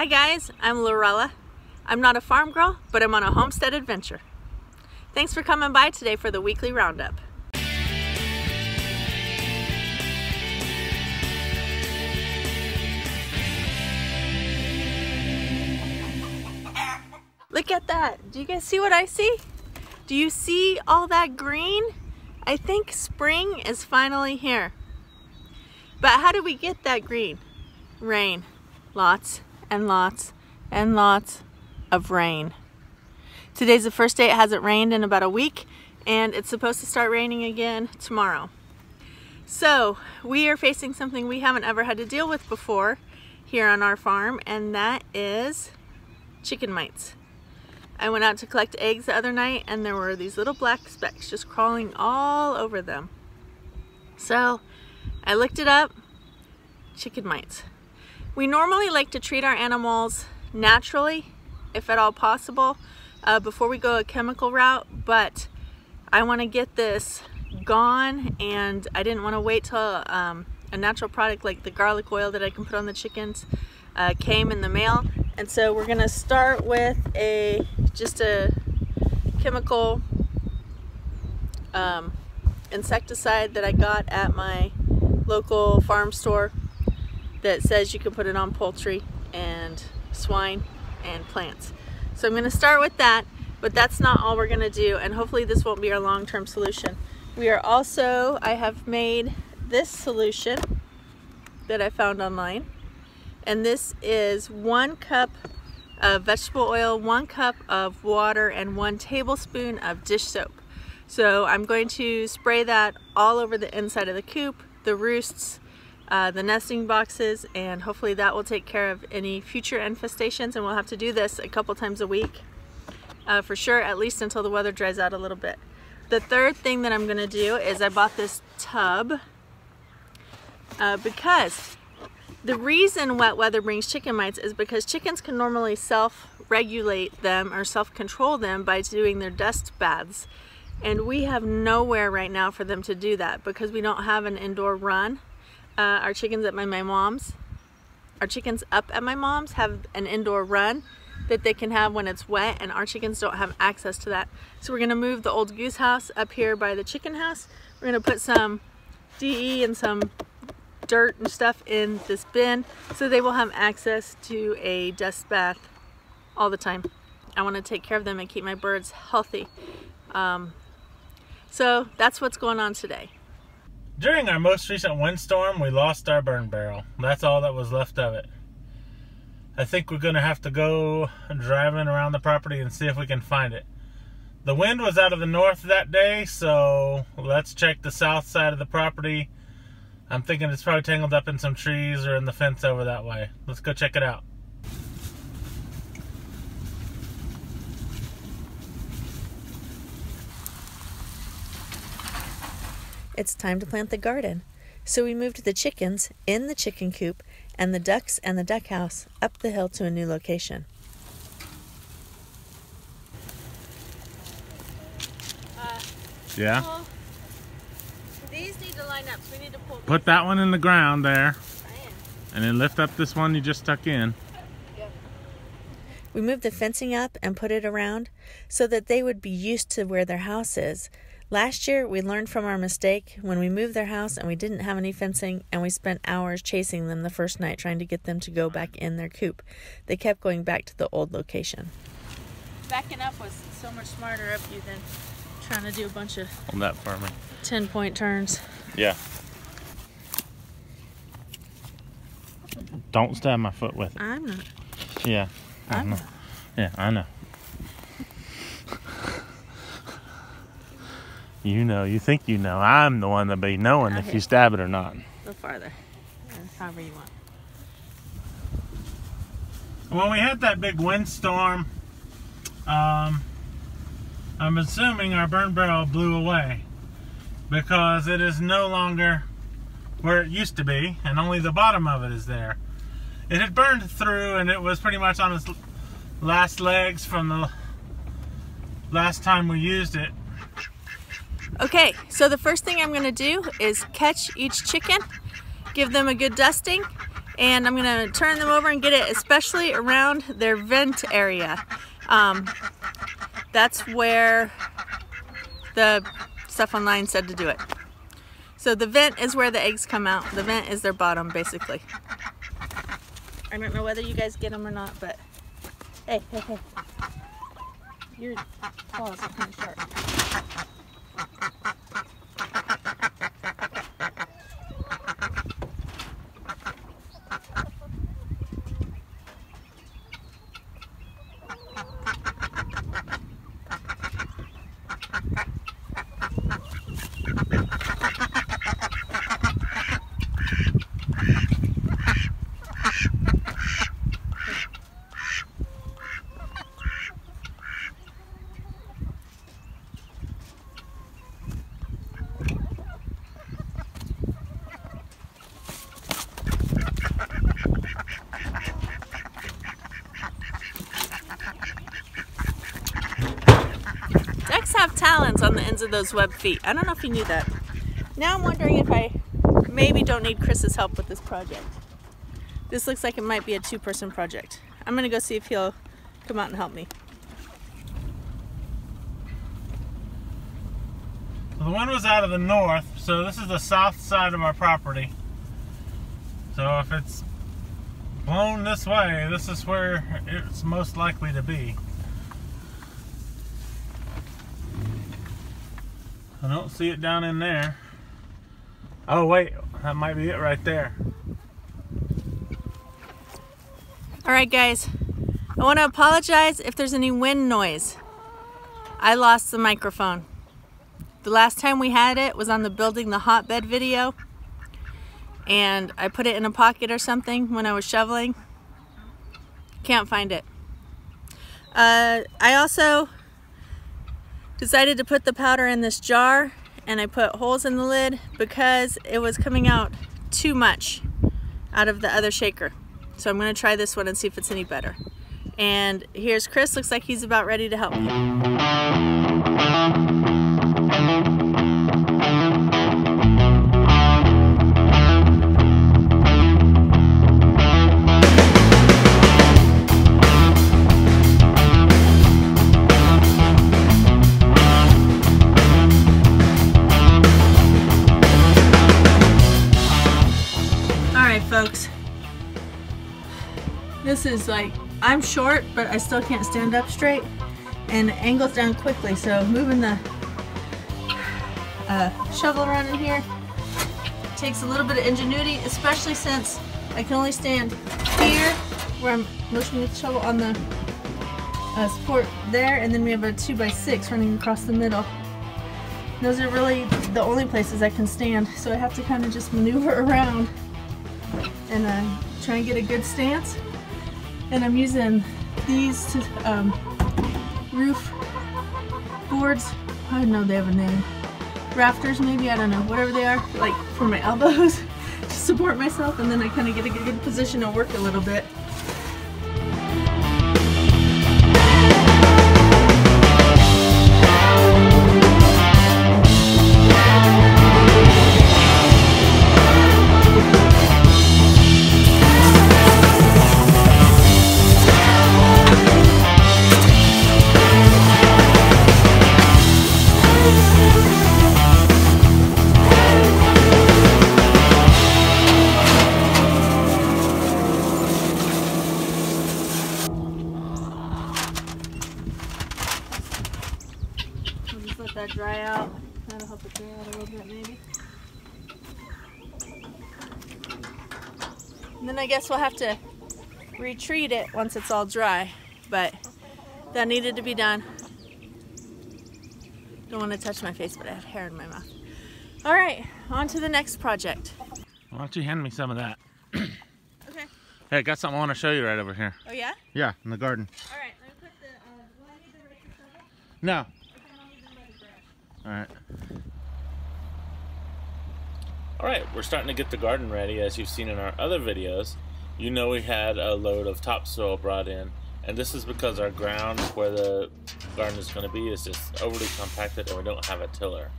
Hi guys, I'm Lorella. I'm not a farm girl, but I'm on a homestead adventure. Thanks for coming by today for the weekly roundup. Look at that. Do you guys see what I see? Do you see all that green? I think spring is finally here. But how do we get that green? Rain. Lots and lots and lots of rain. Today's the first day it hasn't rained in about a week, and it's supposed to start raining again tomorrow. So we are facing something we haven't ever had to deal with before here on our farm, and that is chicken mites. I went out to collect eggs the other night, and there were these little black specks just crawling all over them. So I looked it up. Chicken mites. We normally like to treat our animals naturally, if at all possible, before we go a chemical route, but I want to get this gone, and I didn't want to wait till a natural product like the garlic oil that I can put on the chickens came in the mail. And so we're going to start with just a chemical insecticide that I got at my local farm store that says you can put it on poultry and swine and plants. So I'm going to start with that, but that's not all we're going to do, and hopefully this won't be our long-term solution. I have made this solution that I found online, and this is 1 cup of vegetable oil, 1 cup of water, and 1 tablespoon of dish soap. So I'm going to spray that all over the inside of the coop, the roosts, the nesting boxes, and hopefully that will take care of any future infestations, and we'll have to do this a couple times a week for sure, at least until the weather dries out a little bit. The third thing that I'm going to do is I bought this tub because the reason wet weather brings chicken mites is because chickens can normally self-regulate them or self-control them by doing their dust baths, and we have nowhere right now for them to do that because we don't have an indoor run. Our chickens up at my mom's have an indoor run that they can have when it's wet, and our chickens don't have access to that. So we're going to move the old goose house up here by the chicken house. We're going to put some DE and some dirt and stuff in this bin so they will have access to a dust bath all the time. I want to take care of them and keep my birds healthy. So that's what's going on today. During our most recent windstorm, we lost our burn barrel. That's all that was left of it. I think we're going to have to go driving around the property and see if we can find it. The wind was out of the north that day, so let's check the south side of the property. I'm thinking it's probably tangled up in some trees or in the fence over that way. Let's go check it out. It's time to plant the garden. So we moved the chickens in the chicken coop and the ducks and the duck house up the hill to a new location. Yeah? Well, these need to line up, so we need to pull. Put that one in the ground there. And then lift up this one you just stuck in. Yep. We moved the fencing up and put it around so that they would be used to where their house is. Last year, we learned from our mistake when we moved their house and we didn't have any fencing, and we spent hours chasing them the first night trying to get them to go back in their coop. They kept going back to the old location. Backing up was so much smarter of you than trying to do a bunch of On that for me. 10-point turns. Yeah. Don't stab my foot with it. I'm not. Yeah. I know. Yeah, I know. You know, you think you know. I'm the one that'll be knowing if you stab it or not. Go farther. However you want. When we had that big windstorm, I'm assuming our burn barrel blew away because it is no longer where it used to be, and only the bottom of it is there. It had burned through, and it was pretty much on its last legs from the last time we used it. Okay, so the first thing I'm going to do is catch each chicken, give them a good dusting, and I'm gonna turn them over and get it especially around their vent area. That's where the stuff online said to do it. So the vent is where the eggs come out. The vent is their bottom, basically. I don't know whether you guys get them or not, but hey, hey, hey. Your claws are kind of sharp. Have talons on the ends of those web feet. I don't know if you knew that. Now I'm wondering if I maybe don't need Chris's help with this project. This looks like it might be a two-person project. I'm gonna go see if he'll come out and help me. The wind was out of the north, so this is the south side of our property. So if it's blown this way, this is where it's most likely to be. I don't see it down in there. Oh wait, that might be it right there. Alright guys, I want to apologize if there's any wind noise. I lost the microphone. The last time we had it was on the building the hotbed video, and I put it in a pocket or something when I was shoveling. Can't find it. I also decided to put the powder in this jar, and I put holes in the lid because it was coming out too much out of the other shaker. So I'm going to try this one and see if it's any better. And here's Chris. Looks like he's about ready to help me. Folks, this is like, I'm short, but I still can't stand up straight, and it angles down quickly, so moving the shovel around in here takes a little bit of ingenuity, especially since I can only stand here where I'm motioning the shovel on the support there, and then we have a 2x6 running across the middle. Those are really the only places I can stand, so I have to kind of just maneuver around and try and get a good stance. And I'm using these roof boards. I don't know, they have a name. Rafters maybe, I don't know, whatever they are, like for my elbows to support myself, and then I kind of get a good position to work a little bit. Let that dry out. That'll help it dry out a little bit maybe. And then I guess we'll have to retreat it once it's all dry, but that needed to be done. Don't want to touch my face, but I have hair in my mouth. All right, on to the next project. Why don't you hand me some of that? Okay. Hey, I got something I want to show you right over here. Oh yeah? Yeah, in the garden. All right, let me put the, will I need the rest of the shovel? No. Alright. Alright, we're starting to get the garden ready. As you've seen in our other videos, you know we had a load of topsoil brought in, and this is because our ground where the garden is going to be is just overly compacted and we don't have a tiller.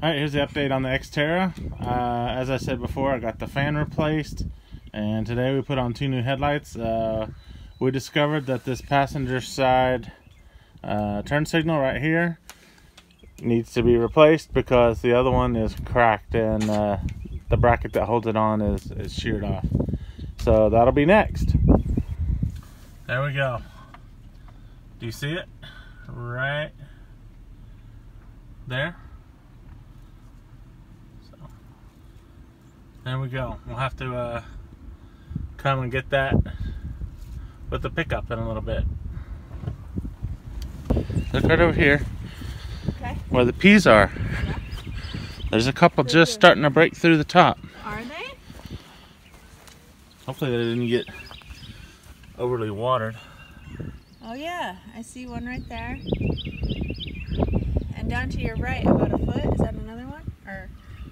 Alright, here's the update on the Xterra. As I said before, I got the fan replaced, and today we put on 2 new headlights. We discovered that this passenger side turn signal right here needs to be replaced because the other one is cracked and the bracket that holds it on is sheared off. So that'll be next. There we go. Do you see it? Right there. So there we go. We'll have to come and get that with the pickup in a little bit. Look right over here. Okay. Where the peas are. Yeah. There's a couple just starting to break through the top. Are they? Hopefully they didn't get overly watered. Oh yeah, I see one right there. And down to your right, about a foot, is that another one? Or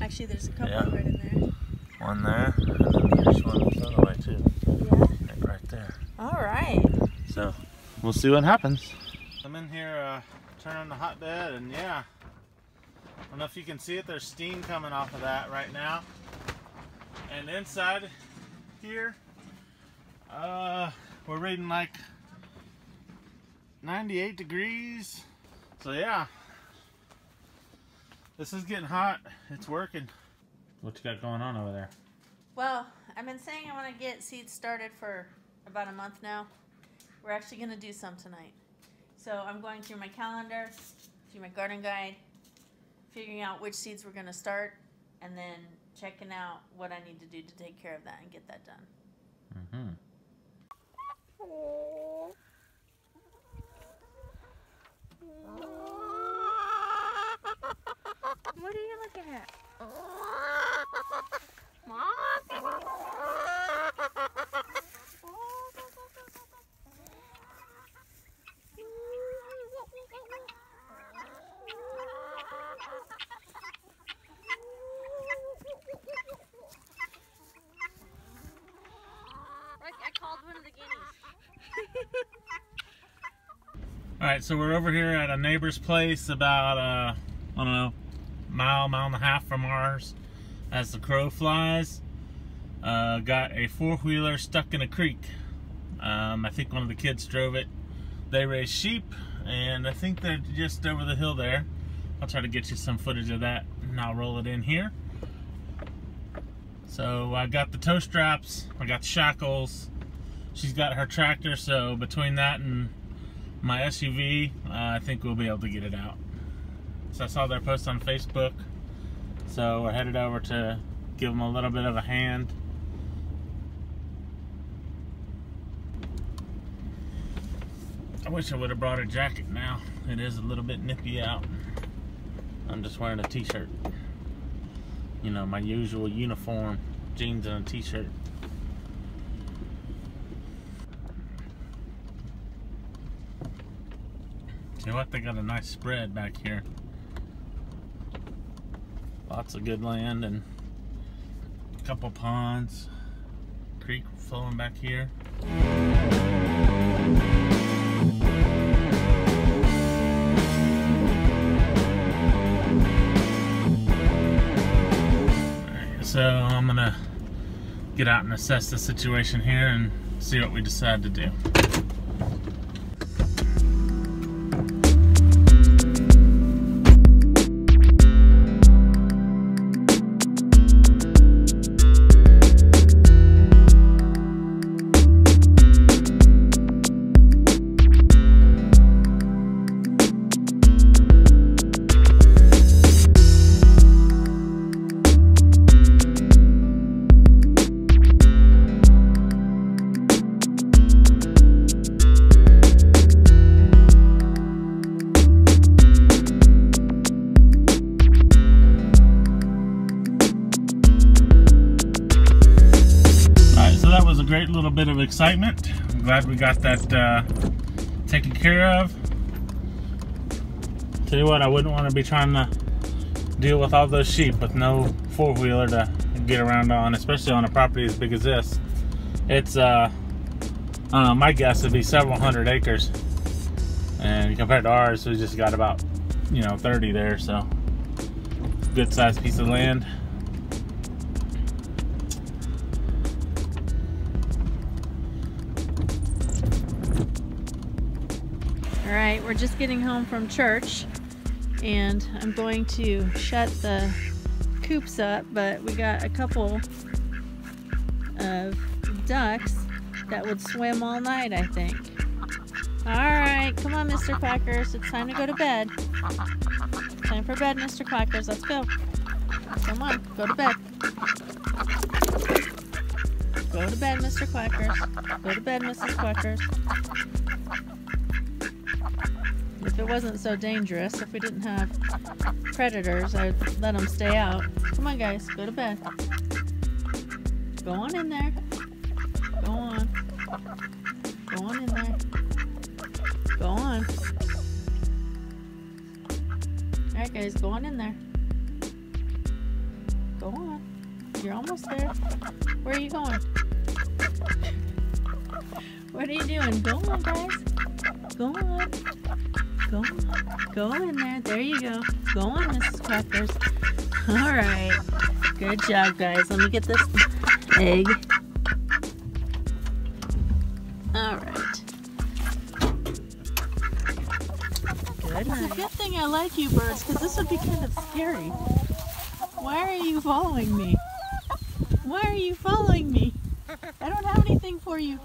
actually there's a couple right in there. One there, and then there's one this other way too. Yeah? Right there. Alright. So, we'll see what happens. I'm in here turning the hotbed, and yeah. I don't know if you can see it, there's steam coming off of that right now. And inside here, we're reading like 98 degrees. So yeah, this is getting hot. It's working. What you got going on over there? Well, I've been saying I want to get seeds started for about a month now. We're actually going to do some tonight. So I'm going through my calendar, through my garden guide, figuring out which seeds we're going to start, and then checking out what I need to do to take care of that and get that done. Mm-hmm. What are you looking at? I called one of the guineas. Alright, so we're over here at a neighbor's place about, I don't know, mile and a half from ours as the crow flies. Got a 4-wheeler stuck in a creek. I think one of the kids drove it. They raise sheep, and I think they're just over the hill there. I'll try to get you some footage of that, and I'll roll it in here. So I got the tow straps, I got the shackles. She's got her tractor, so between that and my SUV, I think we'll be able to get it out. So I saw their post on Facebook, so we're headed over to give them a little bit of a hand. I wish I would have brought a jacket now. It is a little bit nippy out. I'm just wearing a t-shirt. You know, my usual uniform, jeans and a t-shirt. You know what? They got a nice spread back here. Lots of good land and a couple ponds. Creek flowing back here. Alright, so I'm gonna get out and assess the situation here and see what we decide to do. Great little bit of excitement. I'm glad we got that taken care of. Tell you what, I wouldn't want to be trying to deal with all those sheep with no 4-wheeler to get around on, especially on a property as big as this. It's I don't know, my guess would be several hundred acres, and compared to ours, we just got about 30 there. So good sized piece of land. Alright, we're just getting home from church and I'm going to shut the coops up, but we got a couple of ducks that would swim all night, I think. Alright, come on, Mr. Quackers. It's time to go to bed. Time for bed, Mr. Quackers. Let's go. Come on, go to bed. Go to bed, Mr. Quackers. Go to bed, Mrs. Quackers. If it wasn't so dangerous, if we didn't have predators, I'd let them stay out. Come on, guys, go to bed. Go on in there. Go on. Go on in there. Go on. Alright, guys, go on in there. Go on. You're almost there. Where are you going? What are you doing? Go on, guys. Go on. Go on. Go in there. There you go. Go on, Mrs. Quackers. Alright. Good job, guys. Let me get this egg. Alright. Good night. It's a good thing I like you birds, because this would be kind of scary. Why are you following me? Why are you following me? I don't have anything for you.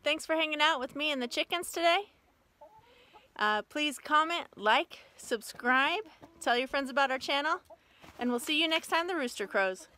Thanks for hanging out with me and the chickens today. Please comment, like, subscribe, tell your friends about our channel, and we'll see you next time the rooster crows.